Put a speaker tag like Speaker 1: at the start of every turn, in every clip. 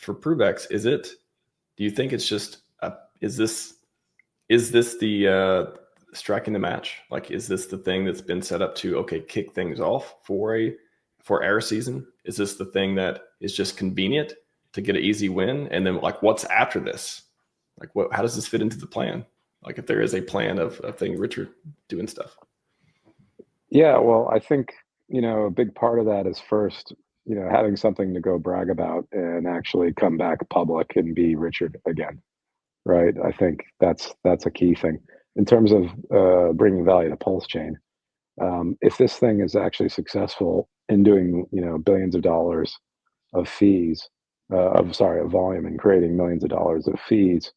Speaker 1: for ProveX, do you think it's just, is this the striking the match? Like, is this the thing that's been set up to, okay, kick things off for air season? Is this the thing that is just convenient to get an easy win? And then like, what's after this? Like, how does this fit into the plan? Like, if there is a plan of thing Richard doing stuff.
Speaker 2: Yeah, well, I think, a big part of that is first, having something to go brag about and actually come back public and be Richard again, right? I think that's a key thing in terms of bringing value to PulseChain. If this thing is actually successful in doing, billions of dollars of fees, of volume, and creating millions of dollars of fees,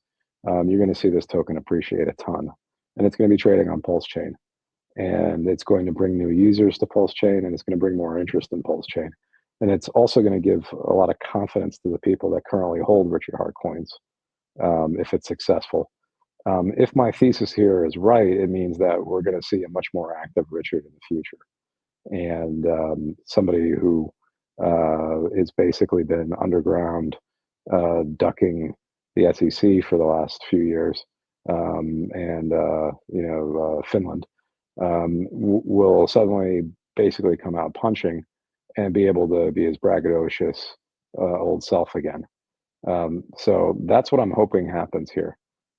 Speaker 2: you're going to see this token appreciate a ton, and it's going to be trading on PulseChain, and it's going to bring new users to PulseChain, and it's going to bring more interest in PulseChain, and it's also going to give a lot of confidence to the people that currently hold Richard Hart coins, if it's successful. If my thesis here is right, it means that we're going to see a much more active Richard in the future, and somebody who has basically been underground, ducking the SEC for the last few years, and Finland, will suddenly basically come out punching and be able to be his braggadocious old self again. So that's what I'm hoping happens here.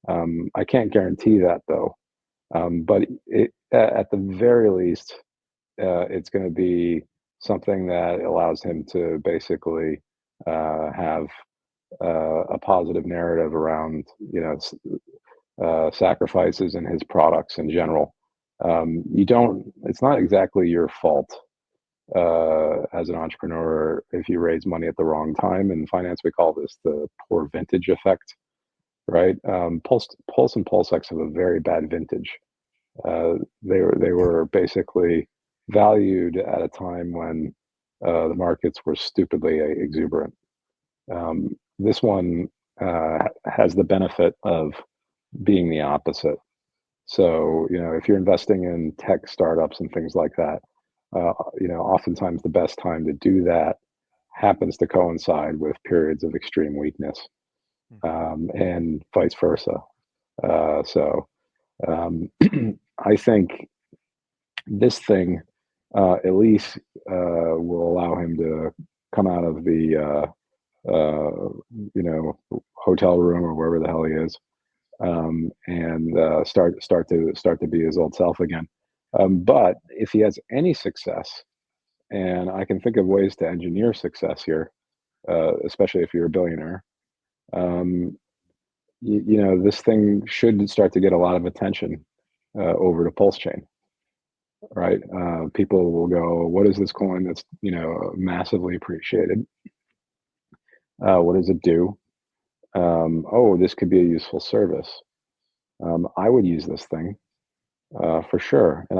Speaker 2: I can't guarantee that though, but at the very least, it's going to be something that allows him to basically have a positive narrative around, sacrifices in his products in general. It's not exactly your fault as an entrepreneur if you raise money at the wrong time. In finance, we call this the poor vintage effect, right? Pulse and PulseX have a very bad vintage. They were basically valued at a time when the markets were stupidly exuberant. This one has the benefit of being the opposite. So, if you're investing in tech startups and things like that, oftentimes the best time to do that happens to coincide with periods of extreme weakness, and vice versa. So I think this thing at least will allow him to come out of the hotel room or wherever the hell he is, and start to be his old self again. But if he has any success, and I can think of ways to engineer success here, especially if you're a billionaire, this thing should start to get a lot of attention over to PulseChain, right? People will go, what is this coin that's massively appreciated? What does it do? Oh, this could be a useful service. I would use this thing for sure, and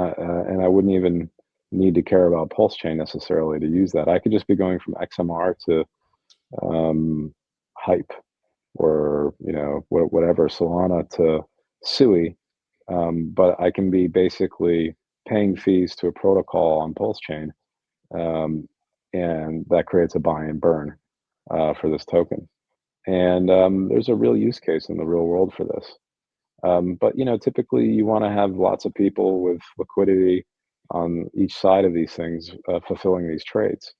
Speaker 2: I wouldn't even need to care about PulseChain necessarily to use that. I could just be going from XMR to Hype, or whatever, Solana to Sui, but I can be basically paying fees to a protocol on PulseChain, and that creates a buy and burn for this token. And there's a real use case in the real world for this. But typically you want to have lots of people with liquidity on each side of these things, fulfilling these trades.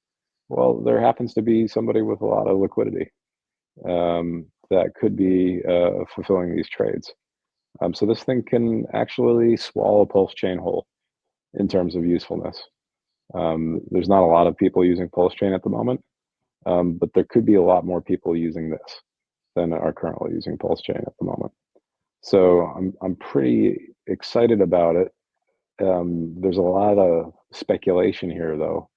Speaker 2: Well, there happens to be somebody with a lot of liquidity that could be fulfilling these trades. So this thing can actually swallow PulseChain whole in terms of usefulness. There's not a lot of people using PulseChain at the moment, but there could be a lot more people using this than are currently using PulseChain at the moment. So I'm pretty excited about it. There's a lot of speculation here, though,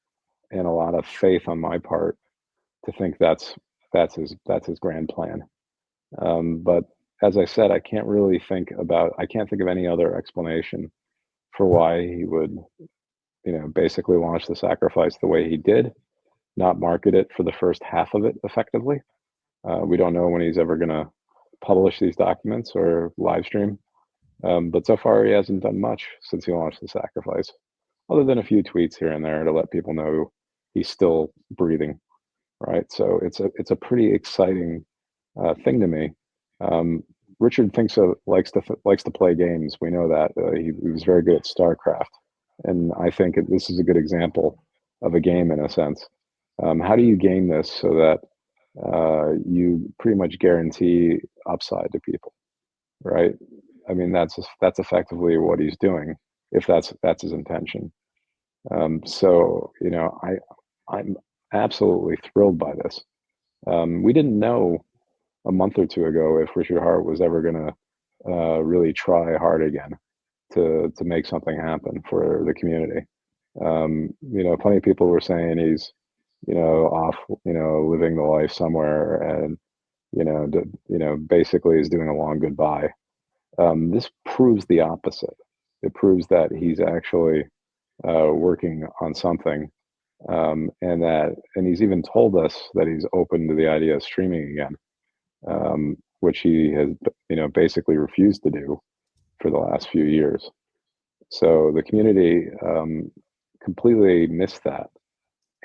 Speaker 2: and a lot of faith on my part to think that's his grand plan. But as I said, I can't think of any other explanation for why he would, basically launch the sacrifice the way he did, not market it for the first half of it effectively. We don't know when he's ever going to publish these documents or live stream. But so far he hasn't done much since he launched the sacrifice, other than a few tweets here and there to let people know he's still breathing. right? So it's a pretty exciting thing to me. Richard likes to play games. We know that he was very good at StarCraft, and I think this is a good example of a game in a sense. How do you game this so that you pretty much guarantee upside to people, right? I mean, that's effectively what he's doing, if that's his intention. So I'm absolutely thrilled by this. We didn't know a month or two ago if Richard Hart was ever going to really try hard again to make something happen for the community. Plenty of people were saying he's off living the life somewhere, and basically is doing a long goodbye. This proves the opposite. It proves that he's actually working on something, and he's even told us that he's open to the idea of streaming again, which he has basically refused to do for the last few years. So the community completely missed that,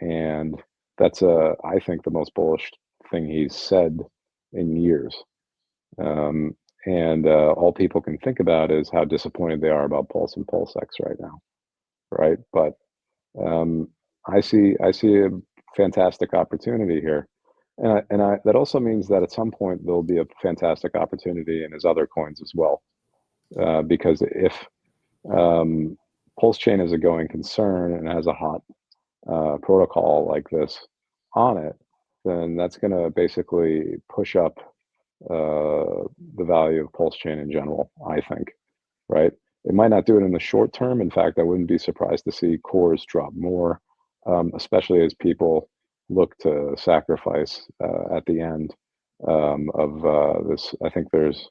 Speaker 2: and that's I think the most bullish thing he's said in years. And all people can think about is how disappointed they are about Pulse and PulseX right now, right? But I see a fantastic opportunity here, and that also means that at some point there'll be a fantastic opportunity in his other coins as well, because if PulseChain is a going concern and has a hot protocol like this on it, then that's going to basically push up the value of PulseChain in general, I think, right? It might not do it in the short term. In fact, I wouldn't be surprised to see cores drop more, especially as people look to sacrifice at the end of this. I think there's,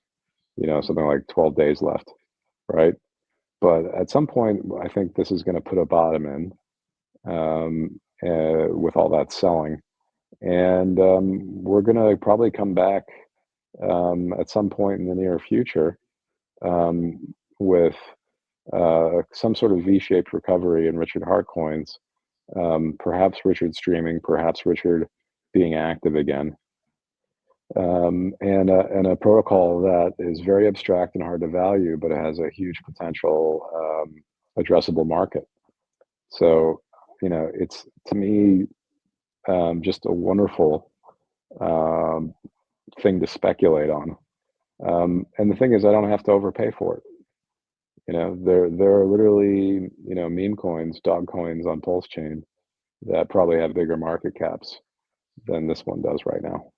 Speaker 2: something like 12 days left, right? But at some point, I think this is going to put a bottom in with all that selling. And we're going to probably come back at some point in the near future with some sort of V-shaped recovery in Richard Hart coins, perhaps Richard streaming, perhaps Richard being active again, and a protocol that is very abstract and hard to value, but it has a huge potential addressable market. So, it's, to me, just a wonderful thing to speculate on. And the thing is, I don't have to overpay for it. There are literally, meme coins, dog coins on PulseChain that probably have bigger market caps than this one does right now.